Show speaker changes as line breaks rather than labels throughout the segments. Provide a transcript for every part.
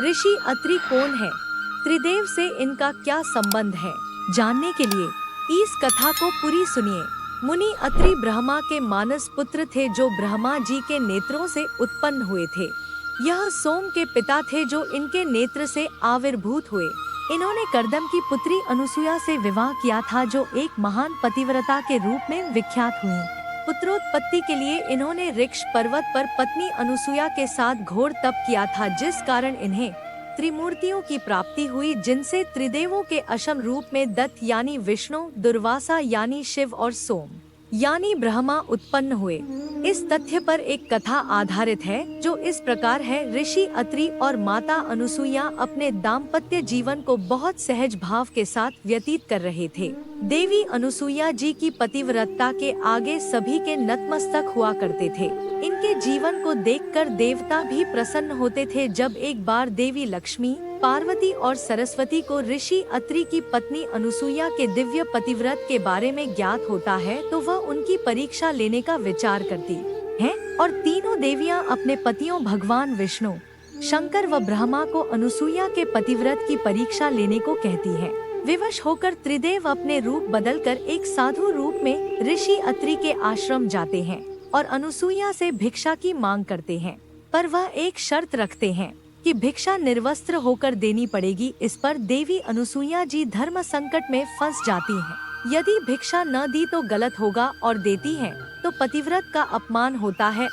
ऋषि अत्रि कौन है? त्रिदेव से इनका क्या संबंध है? जानने के लिए इस कथा को पूरी सुनिए। मुनि अत्रि ब्रह्मा के मानस पुत्र थे जो ब्रह्मा जी के नेत्रों से उत्पन्न हुए थे। यह सोम के पिता थे जो इनके नेत्र से आविर्भूत हुए। इन्होंने कर्दम की पुत्री अनुसुया से विवाह किया था जो एक महान पतिव्रता के रूप में विख्यात हुई। पुत्रोत्पत्ति के लिए इन्होंने ऋक्ष पर्वत पर पत्नी अनुसुया के साथ घोर तप किया था, जिस कारण इन्हें त्रिमूर्तियों की प्राप्ति हुई, जिनसे त्रिदेवों के अशम रूप में दत्त यानी विष्णु, दुर्वासा यानी शिव और सोम यानी ब्रह्मा उत्पन्न हुए। इस तथ्य पर एक कथा आधारित है जो इस प्रकार है। ऋषि अत्रि और माता अनुसुईया अपने दाम्पत्य जीवन को बहुत सहज भाव के साथ व्यतीत कर रहे थे। देवी अनुसुईया जी की पतिव्रता के आगे सभी के नतमस्तक हुआ करते थे। इनके जीवन को देखकर देवता भी प्रसन्न होते थे। जब एक बार देवी लक्ष्मी, पार्वती और सरस्वती को ऋषि अत्रि की पत्नी अनुसुईया के दिव्य पतिव्रत के बारे में ज्ञात होता है तो वह उनकी परीक्षा लेने का विचार करती है और तीनों देवियां अपने पतियों भगवान विष्णु, शंकर व ब्रह्मा को अनुसुईया के पतिव्रत की परीक्षा लेने को कहती हैं। विवश होकर त्रिदेव अपने रूप बदलकर एक साधु रूप में ऋषि अत्रि के आश्रम जाते हैं और अनुसुईया से भिक्षा की मांग करते हैं, पर वह एक शर्त रखते हैं कि भिक्षा निर्वस्त्र होकर देनी पड़ेगी। इस पर देवी अनुसुईया जी धर्म संकट में फंस जाती हैं। यदि भिक्षा न दी तो गलत होगा और देती हैं तो पतिव्रत का अपमान होता है।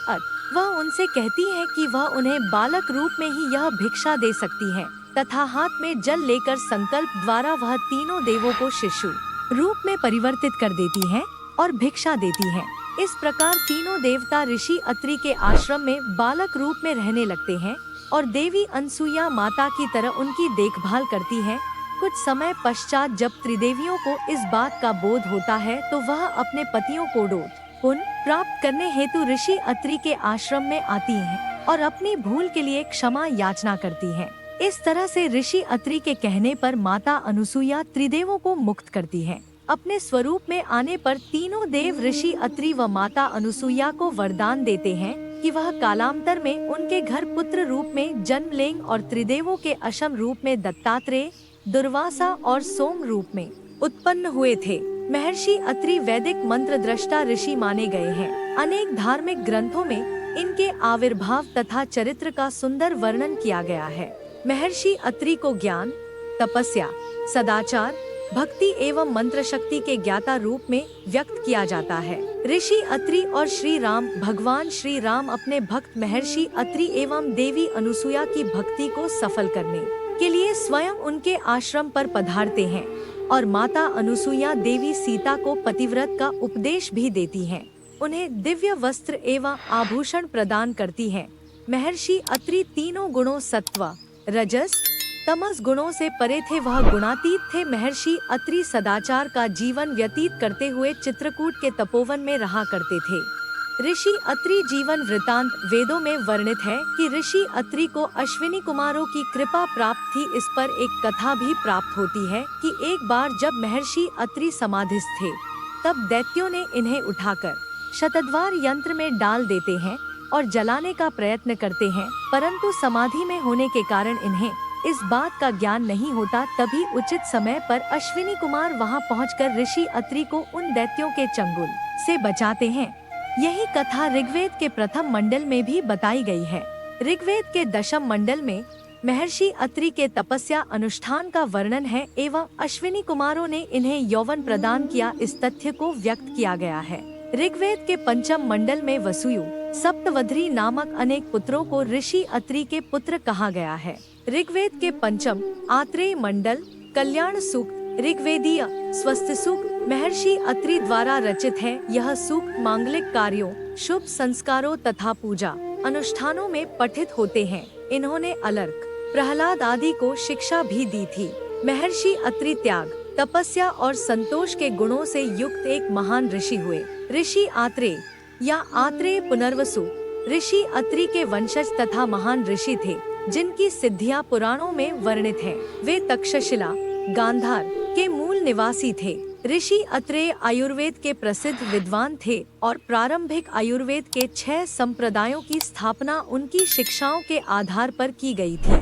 वह उनसे कहती है कि वह उन्हें बालक रूप में ही यह भिक्षा दे सकती है तथा हाथ में जल लेकर संकल्प द्वारा वह तीनों देवों को शिशु रूप में परिवर्तित कर देती है और भिक्षा देती है। इस प्रकार तीनों देवता ऋषि अत्रि के आश्रम में बालक रूप में रहने लगते हैं और देवी अनुसुईया माता की तरह उनकी देखभाल करती है। कुछ समय पश्चात जब त्रिदेवियों को इस बात का बोध होता है तो वह अपने पतियों को पुण्य प्राप्त करने हेतु ऋषि अत्रि के आश्रम में आती हैं और अपनी भूल के लिए क्षमा याचना करती हैं। इस तरह से ऋषि अत्रि के कहने पर माता अनुसुईया त्रिदेवों को मुक्त करती है। अपने स्वरूप में आने पर तीनों देव ऋषि अत्रि व माता अनुसुईया को वरदान देते हैं कि वह कालांतर में उनके घर पुत्र रूप में जन्म लेंगे और त्रिदेवों के अशम रूप में दत्तात्रेय, दुर्वासा और सोम रूप में उत्पन्न हुए थे। महर्षि अत्रि वैदिक मंत्र दृष्टा ऋषि माने गए हैं। अनेक धार्मिक ग्रंथों में इनके आविर्भाव तथा चरित्र का सुंदर वर्णन किया गया है। महर्षि अत्रि को ज्ञान, तपस्या, सदाचार, भक्ति एवं मंत्र शक्ति के ज्ञाता रूप में व्यक्त किया जाता है। ऋषि अत्रि और श्री राम, भगवान श्री राम अपने भक्त महर्षि अत्रि एवं देवी अनुसुईया की भक्ति को सफल करने के लिए स्वयं उनके आश्रम पर पधारते हैं और माता अनुसुईया देवी सीता को पतिव्रत का उपदेश भी देती हैं। उन्हें दिव्य वस्त्र एवं आभूषण प्रदान करती हैं। महर्षि अत्रि तीनों गुणों सत्व, रजस, तमस गुणों से परे थे। वह गुणातीत थे। महर्षि अत्रि सदाचार का जीवन व्यतीत करते हुए चित्रकूट के तपोवन में रहा करते थे। ऋषि अत्रि जीवन वृतांत वेदों में वर्णित है कि ऋषि अत्रि को अश्विनी कुमारों की कृपा प्राप्त थी। इस पर एक कथा भी प्राप्त होती है कि एक बार जब महर्षि अत्रि समाधिस्थ थे तब दैत्यों ने इन्हें उठाकर शतद्वार यंत्र में डाल देते हैं और जलाने का प्रयत्न करते हैं, परंतु समाधि में होने के कारण इन्हें इस बात का ज्ञान नहीं होता। तभी उचित समय पर अश्विनी कुमार वहां पहुंचकर ऋषि अत्रि को उन दैत्यों के चंगुल से बचाते हैं। यही कथा ऋग्वेद के प्रथम मंडल में भी बताई गई है। ऋग्वेद के दशम मंडल में महर्षि अत्रि के तपस्या अनुष्ठान का वर्णन है एवं अश्विनी कुमारों ने इन्हें यौवन प्रदान किया, इस तथ्य को व्यक्त किया गया है। ऋग्वेद के पंचम मंडल में वसुयु, सप्तवध्री नामक अनेक पुत्रों को ऋषि अत्रि के पुत्र कहा गया है। ऋग्वेद के पंचम आत्रेय मंडल कल्याण सूक्त ऋग्वेदीय स्वस्थ सूक्त महर्षि अत्रि द्वारा रचित है। यह सूक्त मांगलिक कार्यों, शुभ संस्कारों तथा पूजा अनुष्ठानों में पठित होते हैं। इन्होंने अलर्क, प्रहलाद आदि को शिक्षा भी दी थी। महर्षि अत्रि त्याग, तपस्या और संतोष के गुणों से युक्त एक महान ऋषि हुए। ऋषि आत्रेय या आत्रेय पुनर्वसु ऋषि अत्रि के वंशज तथा महान ऋषि थे जिनकी सिद्धियां पुराणों में वर्णित हैं। वे तक्षशिला, गांधार के मूल निवासी थे। ऋषि अत्रेय आयुर्वेद के प्रसिद्ध विद्वान थे और प्रारंभिक आयुर्वेद के 6 संप्रदायों की स्थापना उनकी शिक्षाओं के आधार पर की गई थी।